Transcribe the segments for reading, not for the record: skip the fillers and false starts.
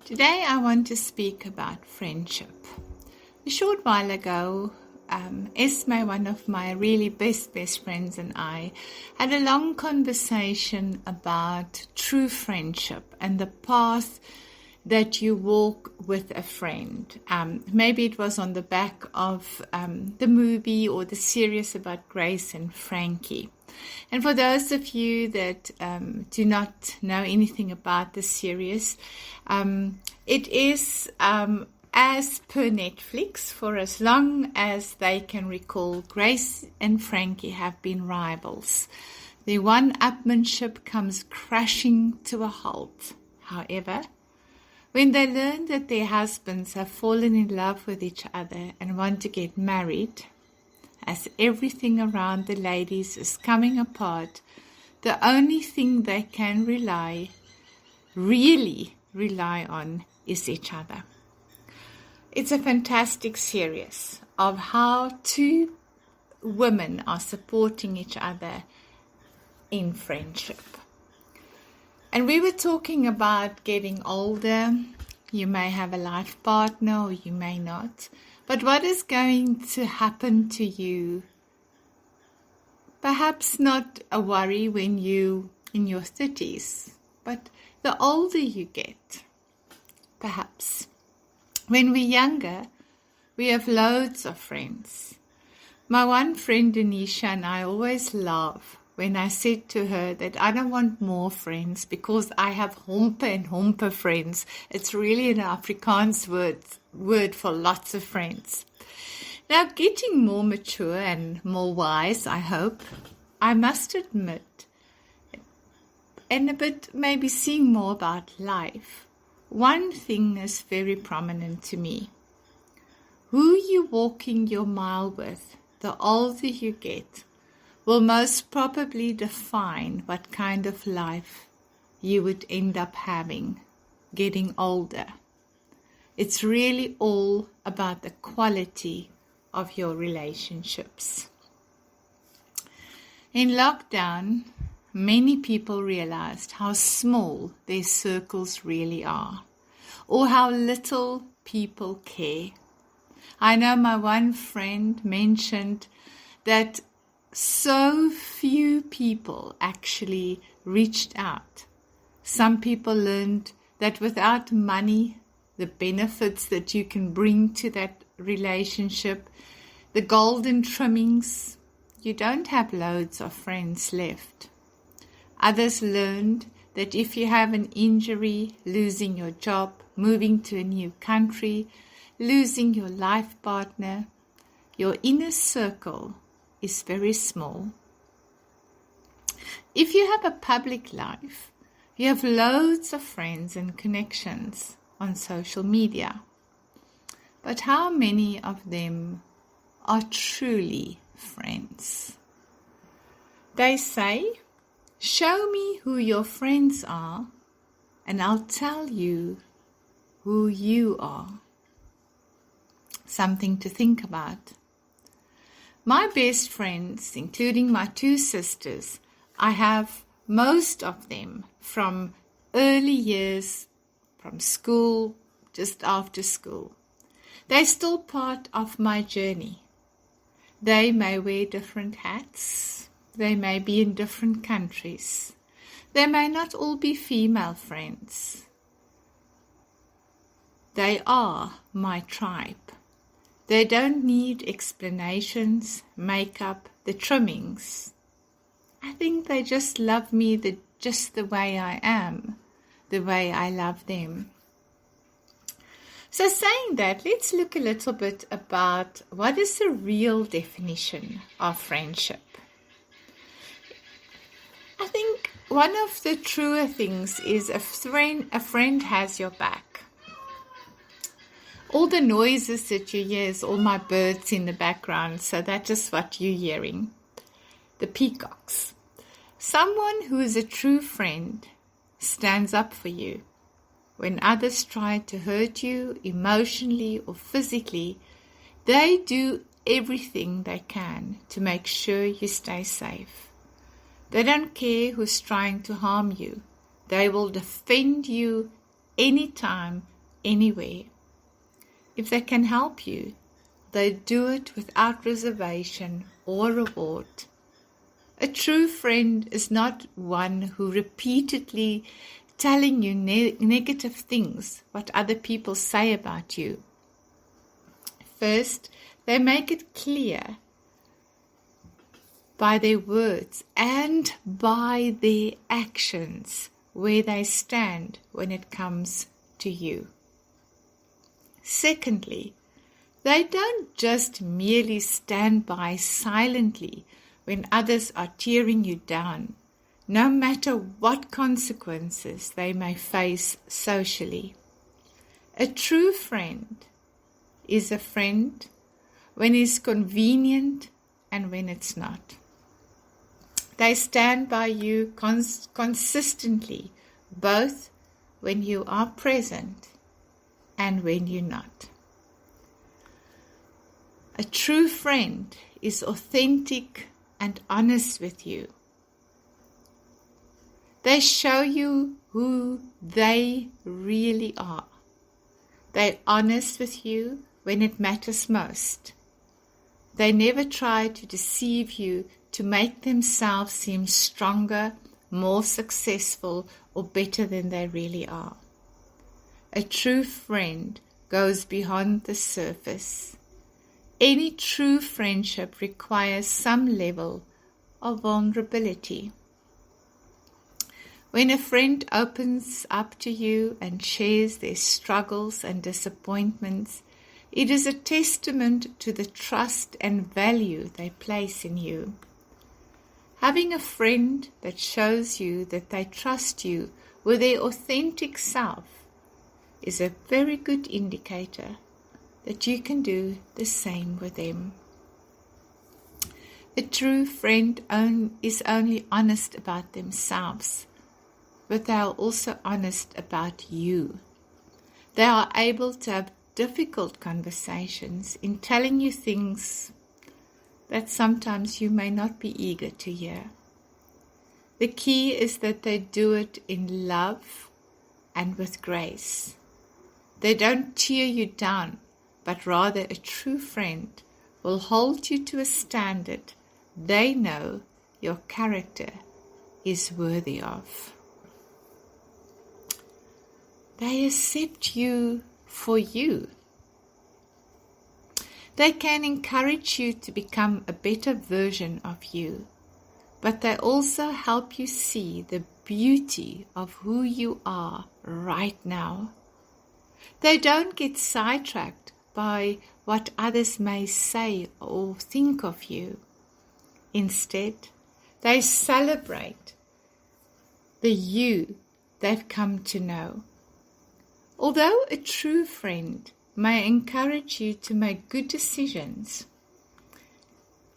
Today I want to speak about friendship. A short while ago, Esme, one of my really best friends, and I had a long conversation about true friendship and the path that you walk with a friend. Maybe it was on the back of the movie or the series about Grace and Frankie. And for those of you that do not know anything about this series, it is as per Netflix, for as long as they can recall, Grace and Frankie have been rivals. Their one-upmanship comes crashing to a halt. However, when they learn that their husbands have fallen in love with each other and want to get married, as everything around the ladies is coming apart, the only thing they can really rely on is each other. It's a fantastic series of how two women are supporting each other in friendship. And we were talking about getting older. You may have a life partner or you may not. But what is going to happen to you? Perhaps not a worry when you in your 30s, but the older you get, perhaps. When we're younger, we have loads of friends. My one friend, Denisha, and I always laugh when I said to her that I don't want more friends because I have homper and homper friends. It's really an Afrikaans word for lots of friends. Now, getting more mature and more wise, I hope, I must admit, and a bit maybe seeing more about life, one thing is very prominent to me. Who you're walking your mile with, the older you get, will most probably define what kind of life you would end up having getting older. It's really all about the quality of your relationships. In lockdown, many people realized how small their circles really are, or how little people care. I know my one friend mentioned that so few people actually reached out. Some people learned that without money, the benefits that you can bring to that relationship, the golden trimmings, you don't have loads of friends left. Others learned that if you have an injury, losing your job, moving to a new country, losing your life partner, your inner circle is very small. If you have a public life, you have loads of friends and connections on social media. But how many of them are truly friends? They say, show me who your friends are, and I'll tell you who you are. Something to think about. My best friends, including my two sisters, I have most of them from early years, from school, just after school. They're still part of my journey. They may wear different hats. They may be in different countries. They may not all be female friends. They are my tribe. They don't need explanations, makeup, the trimmings. I think they just love me just the way I am, the way I love them. So saying that, let's look a little bit about what is the real definition of friendship. I think one of the truer things is a friend has your back. All the noises that you hear is all my birds in the background, so that's just what you're hearing. The peacocks. Someone who is a true friend stands up for you. When others try to hurt you emotionally or physically, they do everything they can to make sure you stay safe. They don't care who's trying to harm you. They will defend you anytime anywhere. If they can help you, they do it without reservation or reward. A true friend is not one who repeatedly telling you negative things, what other people say about you. First, they make it clear by their words and by their actions where they stand when it comes to you. Secondly, they don't just merely stand by silently when others are tearing you down, no matter what consequences they may face socially. A true friend is a friend when it's convenient and when it's not. They stand by you consistently, both when you are present and when you're not. A true friend is authentic and honest with you. They show you who they really are. They're honest with you when it matters most. They never try to deceive you to make themselves seem stronger, more successful, or better than they really are. A true friend goes beyond the surface. Any true friendship requires some level of vulnerability. When a friend opens up to you and shares their struggles and disappointments, it is a testament to the trust and value they place in you. Having a friend that shows you that they trust you with their authentic self is a very good indicator that you can do the same with them. A true friend is only honest about themselves, but they are also honest about you. They are able to have difficult conversations in telling you things that sometimes you may not be eager to hear. The key is that they do it in love and with grace. They don't tear you down, but rather a true friend will hold you to a standard they know your character is worthy of. They accept you for you. They can encourage you to become a better version of you, but they also help you see the beauty of who you are right now. They don't get sidetracked by what others may say or think of you. Instead, they celebrate the you they've come to know. Although a true friend may encourage you to make good decisions,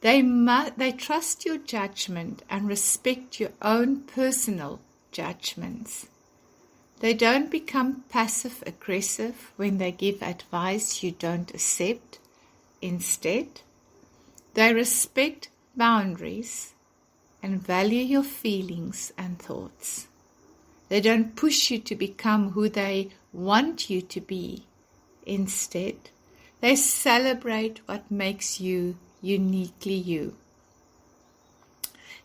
they trust your judgment and respect your own personal judgments. They don't become passive-aggressive when they give advice you don't accept. Instead, they respect boundaries and value your feelings and thoughts. They don't push you to become who they want you to be. Instead, they celebrate what makes you uniquely you.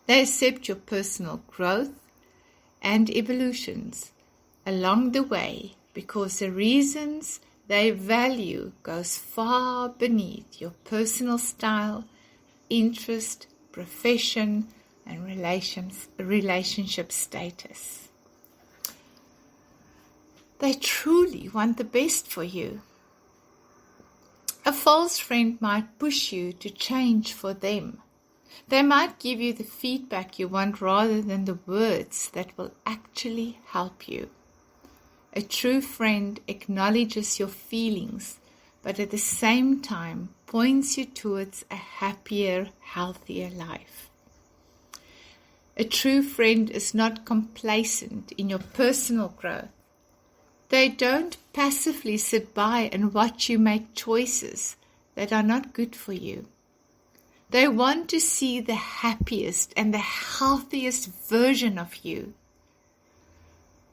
They accept your personal growth and evolutions along the way because the reasons they value goes far beneath your personal style, interest, profession, and relationship status. They truly want the best for you. A false friend might push you to change for them. They might give you the feedback you want rather than the words that will actually help you. A true friend acknowledges your feelings, but at the same time points you towards a happier, healthier life. A true friend is not complacent in your personal growth. They don't passively sit by and watch you make choices that are not good for you. They want to see the happiest and the healthiest version of you.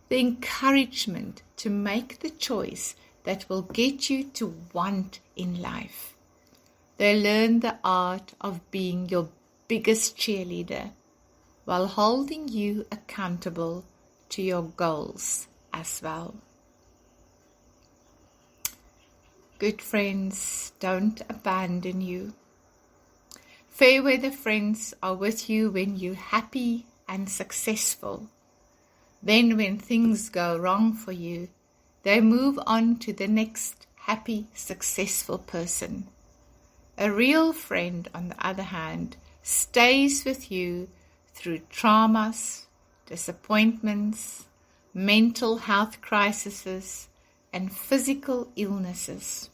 The encouragement to make the choice that will get you to want in life. They learn the art of being your biggest cheerleader while holding you accountable to your goals as well. Good friends don't abandon you. Fair weather friends are with you when you're happy and successful. Then when things go wrong for you, they move on to the next happy, successful person. A real friend, on the other hand, stays with you through traumas, disappointments, mental health crises, and physical illnesses.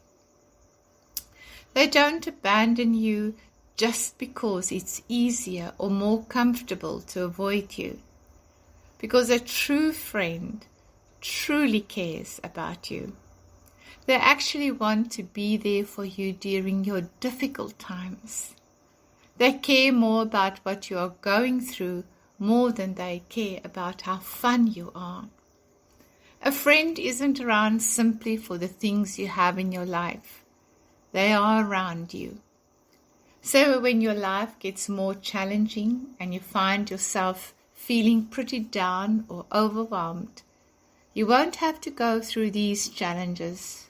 They don't abandon you just because it's easier or more comfortable to avoid you. Because a true friend truly cares about you. They actually want to be there for you during your difficult times. They care more about what you are going through more than they care about how fun you are. A friend isn't around simply for the things you have in your life. They are around you. So when your life gets more challenging and you find yourself feeling pretty down or overwhelmed, you won't have to go through these challenges.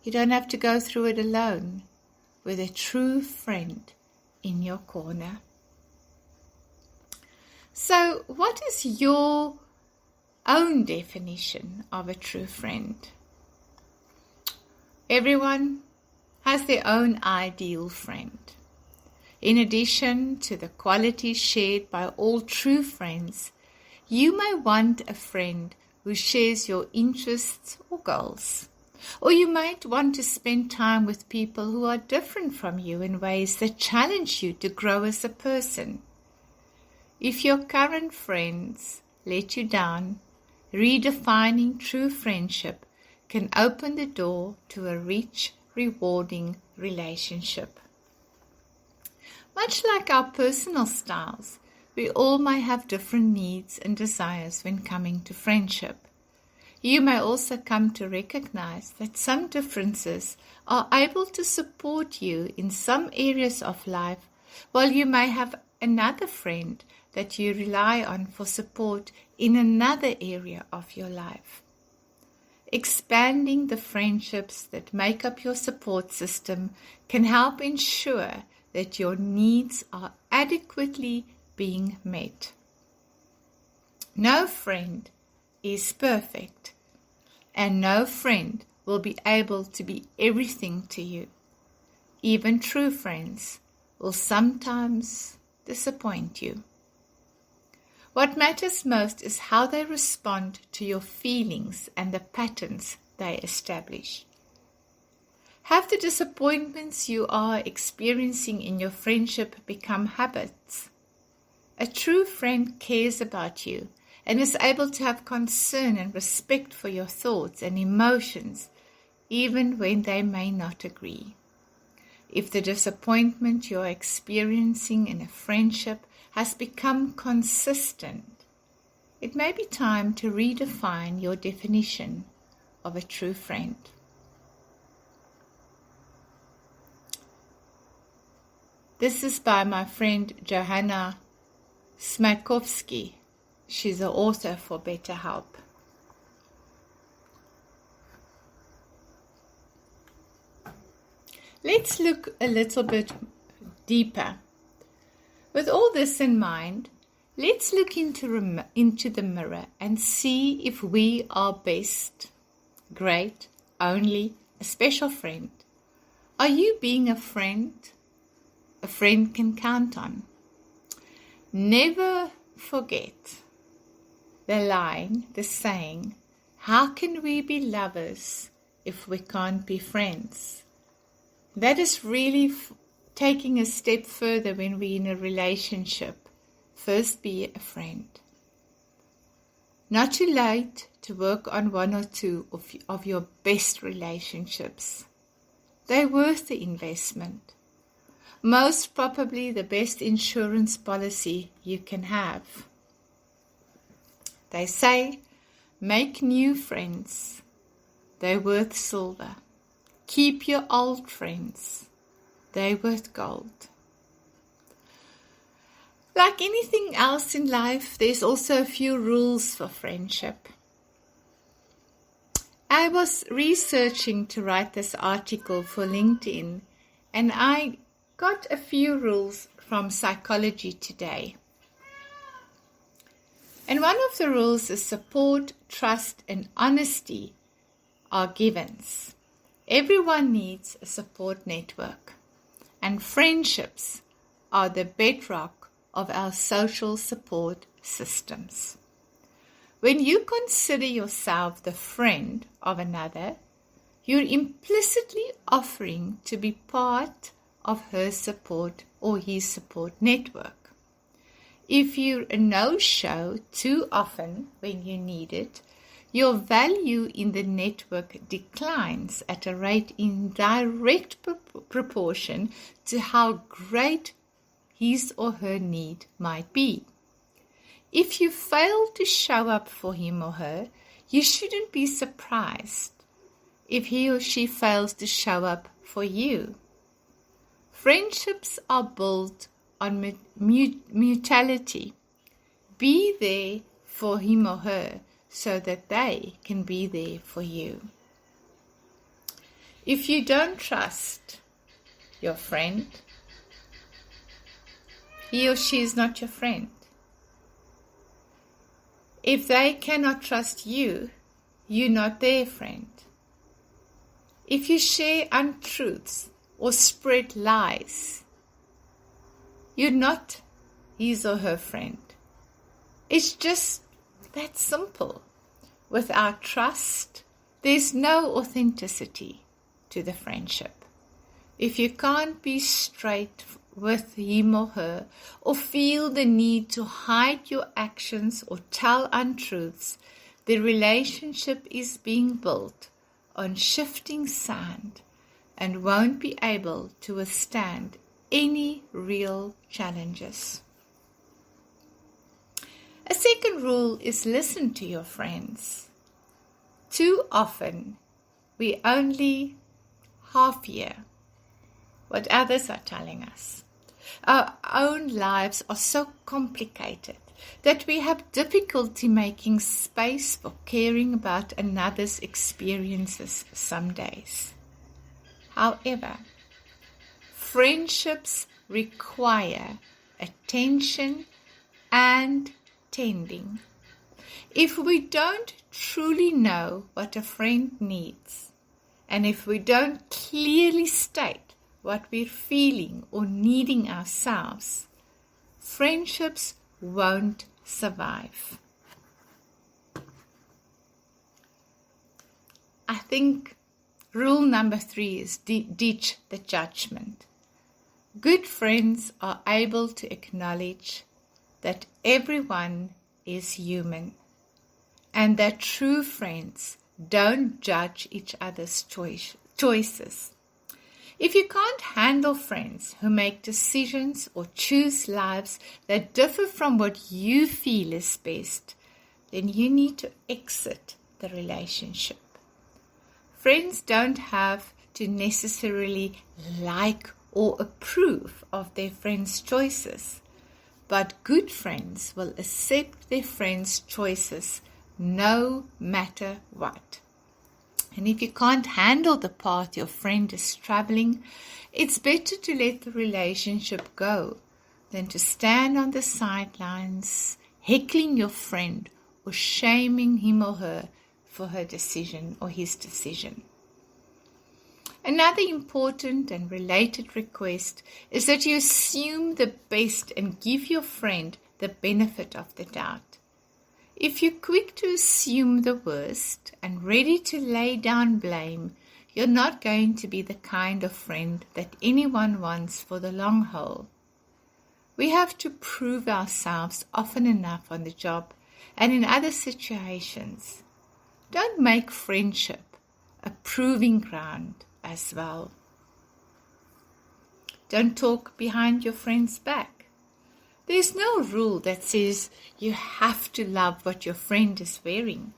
You don't have to go through it alone with a true friend in your corner. So, what is your own definition of a true friend? Everyone has their own ideal friend. In addition to the qualities shared by all true friends, you may want a friend who shares your interests or goals. Or you might want to spend time with people who are different from you in ways that challenge you to grow as a person. If your current friends let you down, redefining true friendship can open the door to a rich, rewarding relationship. Much like our personal styles, we all may have different needs and desires when coming to friendship. You may also come to recognize that some differences are able to support you in some areas of life, while you may have another friend that you rely on for support in another area of your life. Expanding the friendships that make up your support system can help ensure that your needs are adequately being met. No friend is perfect, and no friend will be able to be everything to you. Even true friends will sometimes disappoint you. What matters most is how they respond to your feelings and the patterns they establish. Have the disappointments you are experiencing in your friendship become habits? A true friend cares about you and is able to have concern and respect for your thoughts and emotions, even when they may not agree. If the disappointment you are experiencing in a friendship has become consistent, it may be time to redefine your definition of a true friend. This is by my friend Johanna Smakovsky. She's the author for Better Help. Let's look a little bit deeper. With all this in mind, let's look into the mirror and see if we are best, great, only, a special friend. Are you being a friend can count on? Never forget the saying, how can we be lovers if we can't be friends? That is really taking a step further when we're in a relationship. First, be a friend. Not too late to work on one or two of your best relationships. They're worth the investment. Most probably the best insurance policy you can have. They say, make new friends, they're worth silver. Keep your old friends, they're worth gold. Like anything else in life, there's also a few rules for friendship. I was researching to write this article for LinkedIn, and I got a few rules from Psychology Today. And one of the rules is support, trust, and honesty are givens. Everyone needs a support network, and friendships are the bedrock of our social support systems. When you consider yourself the friend of another, you're implicitly offering to be part of her support or his support network. If you're a no-show too often when you need it, your value in the network declines at a rate in direct proportion to how great his or her need might be. If you fail to show up for him or her, you shouldn't be surprised if he or she fails to show up for you. Friendships are built on mutuality. Be there for him or her so that they can be there for you. If you don't trust your friend, he or she is not your friend. If they cannot trust you, you're not their friend. If you share untruths or spread lies, you're not his or her friend. It's just that simple. Without trust, there's no authenticity to the friendship. If you can't be straight with him or her, or feel the need to hide your actions or tell untruths, the relationship is being built on shifting sand and won't be able to withstand any real challenges. A second rule is listen to your friends. Too often, we only half hear what others are telling us. Our own lives are so complicated that we have difficulty making space for caring about another's experiences some days. However, friendships require attention and tending. If we don't truly know what a friend needs, and if we don't clearly state what we're feeling or needing ourselves, friendships won't survive. I think rule number 3 is ditch the judgment. Good friends are able to acknowledge that everyone is human and that true friends don't judge each other's choices. If you can't handle friends who make decisions or choose lives that differ from what you feel is best, then you need to exit the relationship. Friends don't have to necessarily like or approve of their friends' choices, but good friends will accept their friends' choices no matter what. And if you can't handle the path your friend is traveling, it's better to let the relationship go than to stand on the sidelines, heckling your friend or shaming him or her for her decision or his decision. Another important and related request is that you assume the best and give your friend the benefit of the doubt. If you're quick to assume the worst and ready to lay down blame, you're not going to be the kind of friend that anyone wants for the long haul. We have to prove ourselves often enough on the job and in other situations. Don't make friendship a proving ground as well. Don't talk behind your friend's back. There's no rule that says you have to love what your friend is wearing,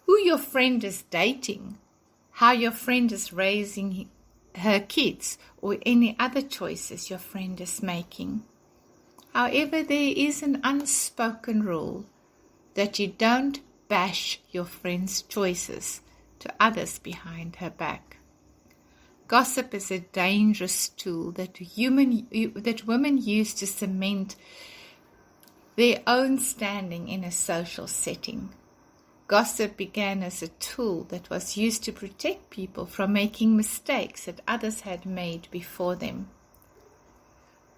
who your friend is dating, how your friend is raising her kids, or any other choices your friend is making. However, there is an unspoken rule that you don't bash your friend's choices to others behind her back. Gossip is a dangerous tool that women use to cement their own standing in a social setting. Gossip began as a tool that was used to protect people from making mistakes that others had made before them.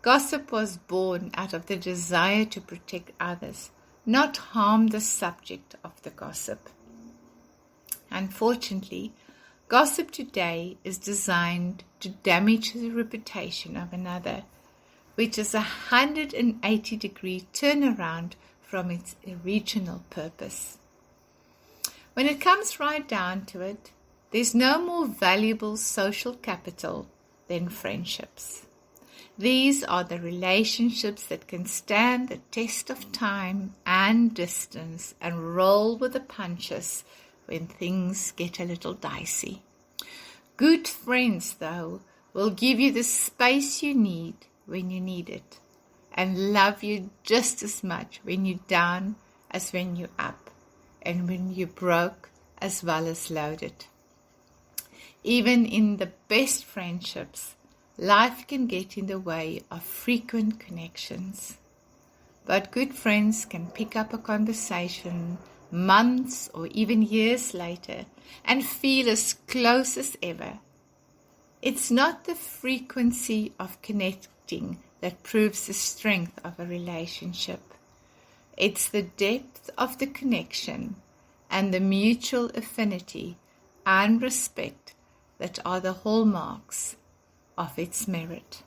Gossip was born out of the desire to protect others, not harm the subject of the gossip. Unfortunately, gossip today is designed to damage the reputation of another, which is a 180-degree turnaround from its original purpose. When it comes right down to it, there's no more valuable social capital than friendships. These are the relationships that can stand the test of time and distance and roll with the punches when things get a little dicey. Good friends, though, will give you the space you need when you need it, and love you just as much when you're down as when you're up, and when you're broke as well as loaded. Even in the best friendships, life can get in the way of frequent connections. But good friends can pick up a conversation months or even years later and feel as close as ever. It's not the frequency of connecting that proves the strength of a relationship. It's the depth of the connection and the mutual affinity and respect that are the hallmarks of its merit.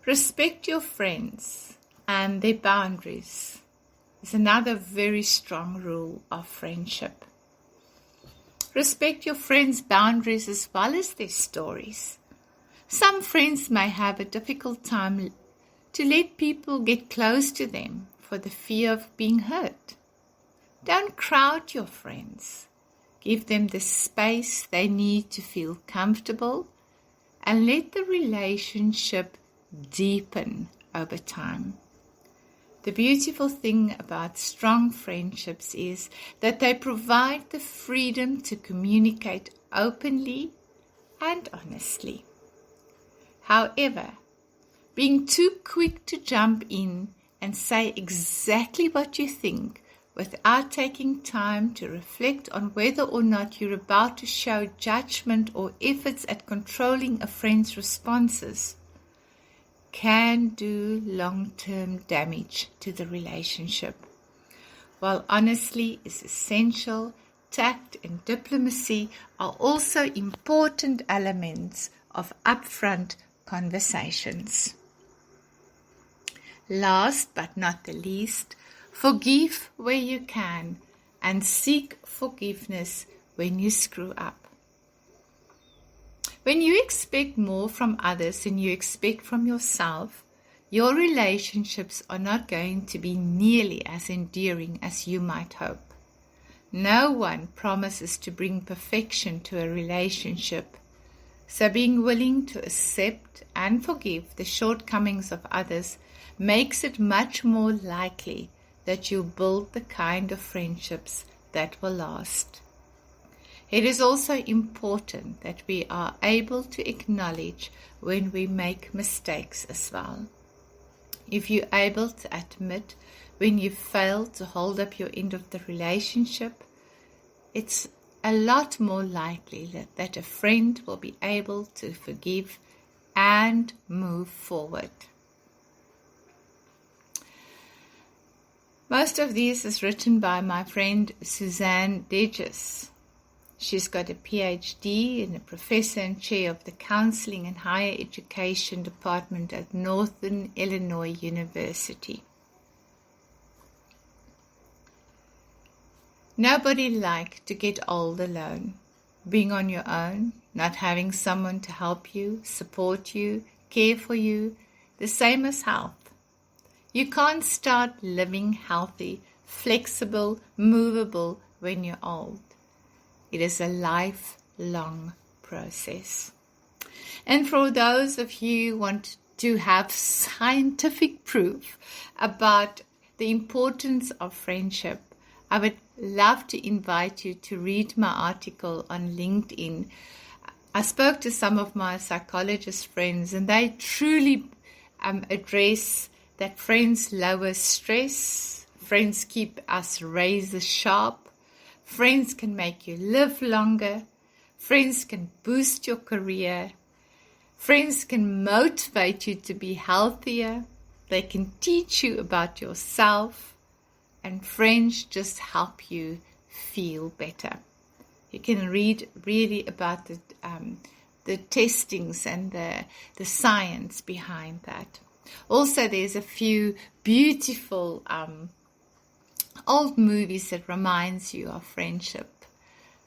Respect your friends and their boundaries is another very strong rule of friendship. Respect your friends' boundaries as well as their stories. Some friends may have a difficult time to let people get close to them for the fear of being hurt. Don't crowd your friends. Give them the space they need to feel comfortable and let the relationship deepen over time. The beautiful thing about strong friendships is that they provide the freedom to communicate openly and honestly. However, being too quick to jump in and say exactly what you think without taking time to reflect on whether or not you're about to show judgment or efforts at controlling a friend's responses can do long-term damage to the relationship. While honesty is essential, tact and diplomacy are also important elements of upfront conversations. Last but not the least, forgive where you can and seek forgiveness when you screw up. When you expect more from others than you expect from yourself, your relationships are not going to be nearly as enduring as you might hope. No one promises to bring perfection to a relationship, so being willing to accept and forgive the shortcomings of others makes it much more likely that you build the kind of friendships that will last. It is also important that we are able to acknowledge when we make mistakes as well. If you're able to admit when you fail to hold up your end of the relationship, it's a lot more likely that a friend will be able to forgive and move forward. Most of these is written by my friend Suzanne Deges. She's got a PhD and a professor and chair of the Counseling and Higher Education Department at Northern Illinois University. Nobody likes to get old alone. Being on your own, not having someone to help you, support you, care for you, the same as health. You can't start living healthy, flexible, movable when you're old. It is a lifelong process. And for those of you who want to have scientific proof about the importance of friendship, I would love to invite you to read my article on LinkedIn. I spoke to some of my psychologist friends, and they truly address that friends lower stress, friends keep us razor sharp, friends can make you live longer, friends can boost your career, friends can motivate you to be healthier, they can teach you about yourself, and friends just help you feel better. You can read really about the testings and the science behind that. Also, there's a few beautiful old movies that reminds you of friendship.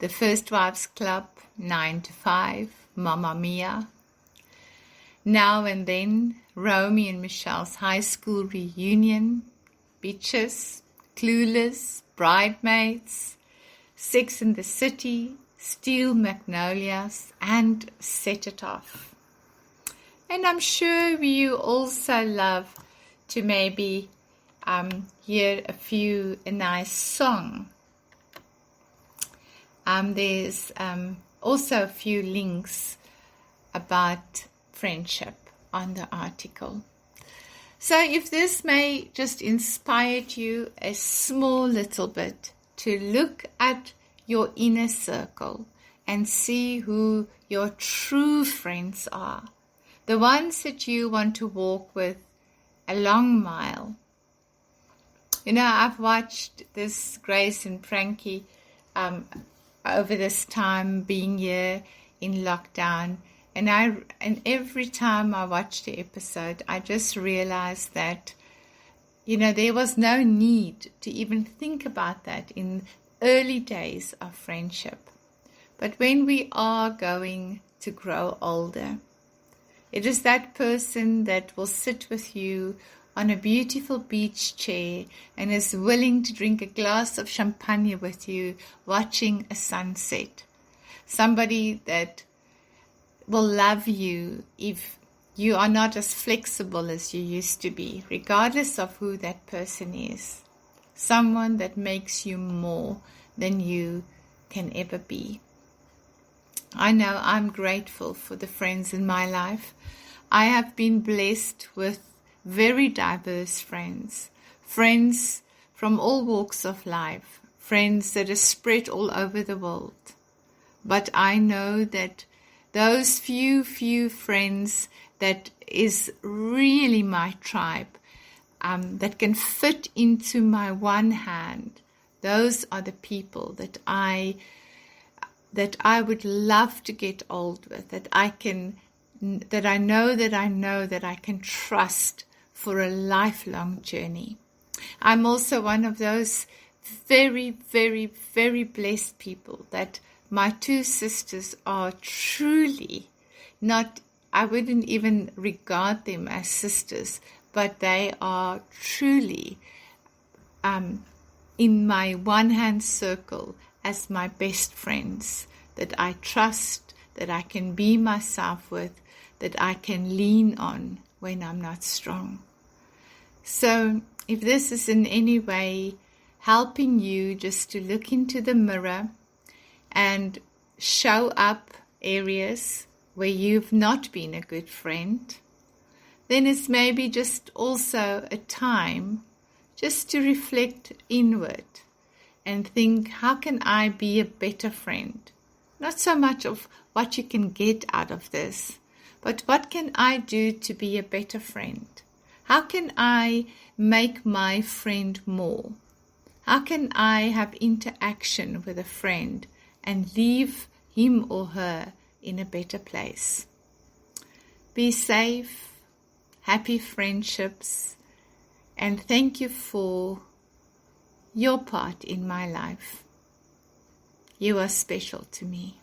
The First Wives Club, 9 to 5, Mamma Mia. Now and Then, Romy and Michelle's high school reunion, Beaches, Clueless, Bridesmaids, Sex and the City, Steel Magnolias, and Set It Off. And I'm sure you also love to maybe hear a nice song. There's also a few links about friendship on the article. So if this may just inspire you a small little bit to look at your inner circle and see who your true friends are, the ones that you want to walk with a long mile. You know, I've watched this Grace and Frankie over this time being here in lockdown, and every time I watch the episode, I just realized that, you know, there was no need to even think about that in early days of friendship. But when we are going to grow older, it is that person that will sit with you on a beautiful beach chair and is willing to drink a glass of champagne with you watching a sunset. Somebody that will love you if you are not as flexible as you used to be, regardless of who that person is. Someone that makes you more than you can ever be. I know I'm grateful for the friends in my life. I have been blessed with very diverse friends. Friends from all walks of life. Friends that are spread all over the world. But I know that those few friends that is really my tribe, that can fit into my one hand, those are the people that I would love to get old with, that I know that I can trust for a lifelong journey. I'm also one of those very, very, very blessed people that my two sisters are truly not, I wouldn't even regard them as sisters, but they are truly in my one-hand circle as my best friends, that I trust, that I can be myself with, that I can lean on when I'm not strong. So if this is in any way helping you just to look into the mirror and show up areas where you've not been a good friend, then it's maybe just also a time just to reflect inward and think, how can I be a better friend? Not so much of what you can get out of this, but what can I do to be a better friend? How can I make my friend more? How can I have interaction with a friend and leave him or her in a better place? Be safe, happy friendships, and thank you for your part in my life. You are special to me.